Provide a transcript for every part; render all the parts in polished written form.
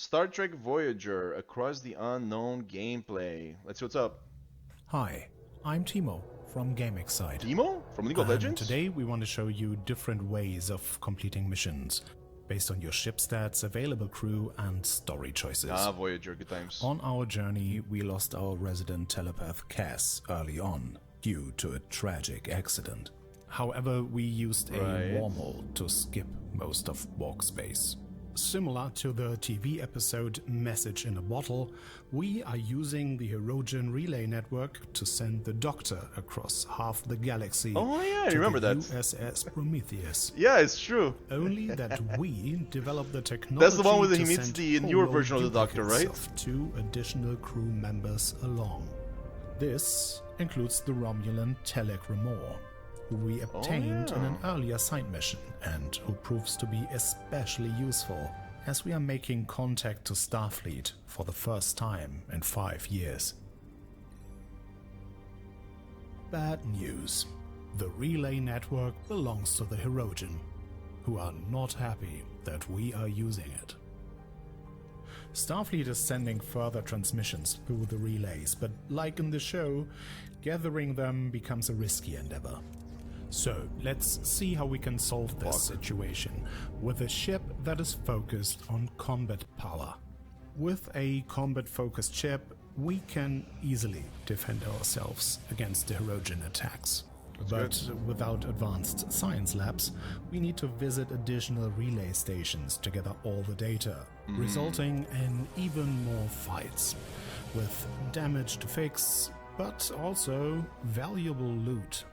Star Trek Voyager Across the Unknown gameplay. Let's see what's up. Hi, I'm Timo from GameXside. Timo? From League of Legends? Today we want to show you different ways of completing missions based on your ship stats, available crew, and story choices. Voyager, good times. On our journey, we lost our resident telepath Cass early on due to a tragic accident. However, we used a wormhole to skip most of walk space. Similar to the TV episode Message in a Bottle, we are using the Hirogen relay network to send the Doctor across half the galaxy I to remember the that. USS Prometheus. Yeah, it's true. Only that we developed the technology That's the one where he to meets send the newer hollow version of the Doctor, right? duplicates of 2 additional crew members along. This includes the Romulan Telek Remor, who we obtained in an earlier side mission and who proves to be especially useful as we are making contact to Starfleet for the first time in 5 years. Bad news. The relay network belongs to the Hirogen, who are not happy that we are using it. Starfleet is sending further transmissions through the relays, but like in the show, gathering them becomes a risky endeavor. So, let's see how we can solve this situation with a ship that is focused on combat power. With a combat-focused ship, we can easily defend ourselves against the Hirogen attacks. But without advanced science labs, we need to visit additional relay stations to gather all the data, resulting in even more fights, with damage to fix, but also valuable loot.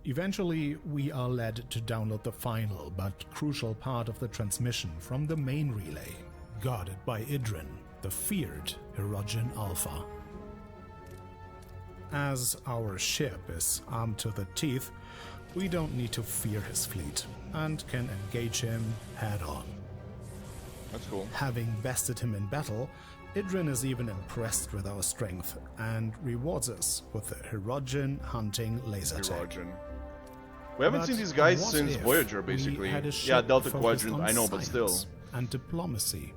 Eventually, we are led to download the final but crucial part of the transmission from the main relay, guarded by Idrin, the feared Hirogen Alpha. As our ship is armed to the teeth, we don't need to fear his fleet and can engage him head-on. That's cool. Having bested him in battle, Idrin is even impressed with our strength and rewards us with the Hirogen hunting laser tech. We haven't But seen these guys what since if Voyager, we basically. had a Yeah, ship Delta focused Quadrant, on I know, but still. science and diplomacy.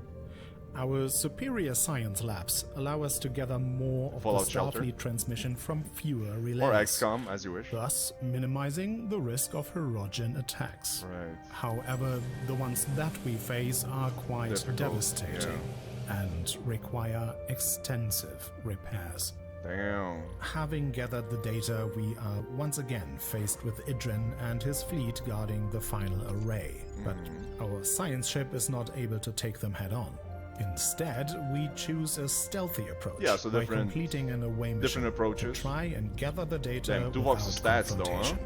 Our superior science labs allow us to gather more of Fallout the Shelter. Starfleet transmission from fewer relays, Or XCOM, as you wish. thus minimizing the risk of Hirogen attacks. Right. However, the ones that we face are quite Difficult, devastating and require extensive repairs. Damn. Having gathered the data, we are once again faced with Idrin and his fleet guarding the final array. But our science ship is not able to take them head-on. Instead, we choose a stealthy approach by different- completing an away mission different approaches. to try and gather the data Damn, Tuvok's without stats though, huh? confrontation.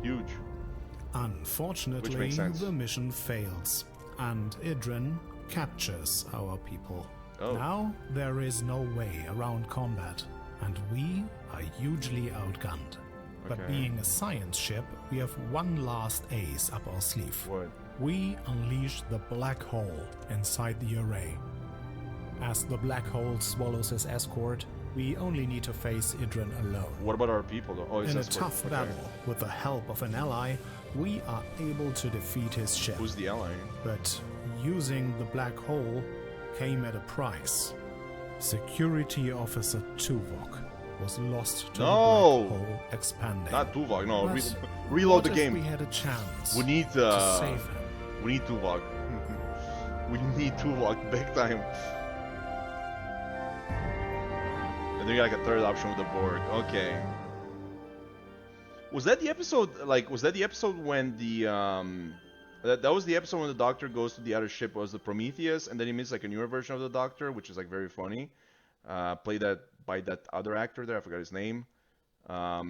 Huge. Unfortunately, Which makes sense. the mission fails, and Idrin captures our people. Oh. Now, there is no way around combat, and we are hugely outgunned. But Okay. being a science ship, we have one last ace up our sleeve. What? We unleash the black hole inside the array. As the black hole swallows his escort, we only need to face Idrin alone. What about our people, though? Oh, In a that's what- tough okay. battle, with the help of an ally, we are able to defeat his ship. Who's the ally? But using the black hole came at a price. Security Officer Tuvok was lost to No! the black hole expanding. Not Tuvok, no. But Reload the what game. if we had a chance We need to save him? We need Tuvok. We need Tuvok big time. And then you got like a third option with the Borg. Okay. Was that the episode? Like, was that the episode when the that was the episode when the Doctor goes to the other ship? Was the Prometheus, and then he meets like a newer version of the Doctor, which is like very funny. Played that by that other actor there. I forgot his name. But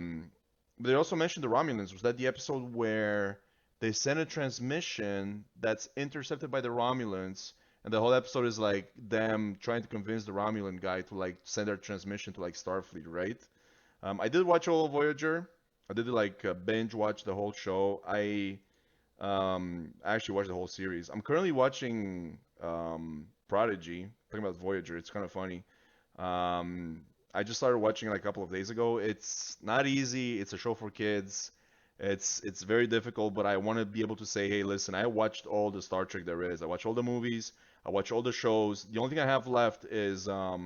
they also mentioned the Romulans. Was that the episode where they send a transmission that's intercepted by the Romulans, and the whole episode is like them trying to convince the Romulan guy to like send their transmission to like Starfleet, right? I did watch all of Voyager. I did like binge watch the whole show. I actually watched the whole series. I'm currently watching Prodigy, talking about Voyager. It's kind of funny. I just started watching it like a couple of days ago. It's not easy. It's a show for kids. It's very difficult, but I want to be able to say, hey, listen, I watched all the Star Trek there is. I watched all the movies. I watch all the shows. The only thing I have left is I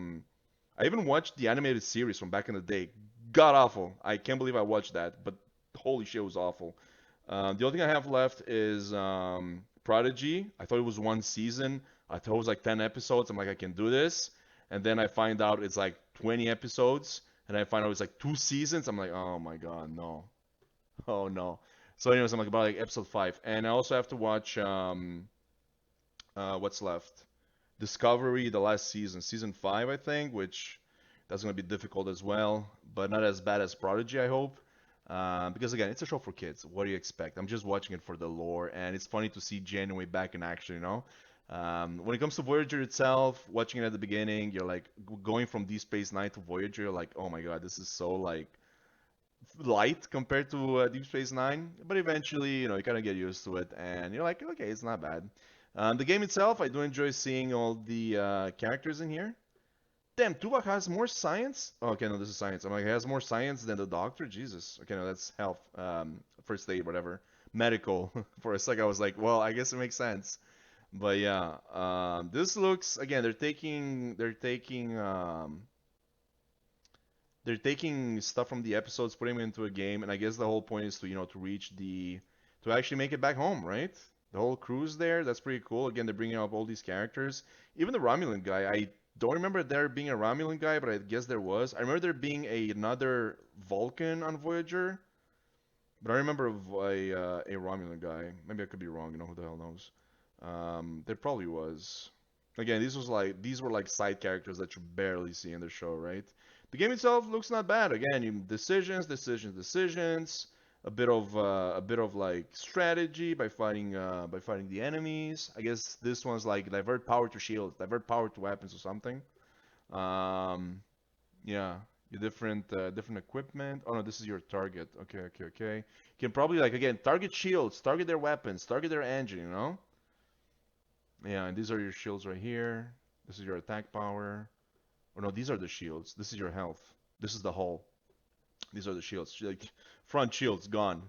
even watched the animated series from back in the day. God awful. I can't believe I watched that, but holy shit, it was awful. The only thing I have left is Prodigy. I thought it was one season. I thought it was like 10 episodes. I'm like, I can do this. And then I find out it's like 20 episodes. And I find out it's like 2 seasons. I'm like, oh my god, no. Oh no. So anyways, I'm like about like episode 5. And I also have to watch what's left? Discovery, the last season, season 5, I think, which that's going to be difficult as well, but not as bad as Prodigy, I hope. Because again, it's a show for kids. What do you expect? I'm just watching it for the lore, and it's funny to see Janeway back in action, you know? When it comes to Voyager itself, watching it at the beginning, you're like going from Deep Space Nine to Voyager, you're like, oh my god, this is so like light compared to Deep Space Nine. But eventually, you know, you kind of get used to it, and you're like, okay, it's not bad. The game itself, I do enjoy seeing all the characters in here. Damn, Tuvok has more science. Oh, okay, no, this is science. I'm like, he has more science than the doctor. Jesus. Okay, no, that's health, first aid, whatever, medical. For a sec, I was like, well, I guess it makes sense. But yeah, this looks again. They're taking stuff from the episodes, putting them into a game, and I guess the whole point is to to reach to actually make it back home, right? The whole cruise there, that's pretty cool. Again, they're bringing up all these characters. Even the Romulan guy, I don't remember there being a Romulan guy, but I guess there was. I remember there being another Vulcan on Voyager, but I remember a Romulan guy. Maybe I could be wrong. You know, who the hell knows? There probably was. Again, these were like side characters that you barely see in the show, right? The game itself looks not bad. Again, decisions. A bit of like strategy by fighting the enemies. I guess this one's like divert power to shields, divert power to weapons or something. Um, yeah, your different equipment. Oh no, this is your target. Okay. You can probably like again target shields, target their weapons, target their engine. You know. Yeah, and these are your shields right here. This is your attack power. Oh no, these are the shields. This is your health. This is the hull. These are the shields. Like front shields gone.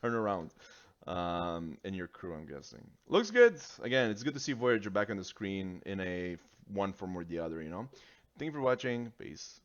Turn around. And your crew, I'm guessing. Looks good. Again, it's good to see Voyager back on the screen in a one form or the other. You know. Thank you for watching. Peace.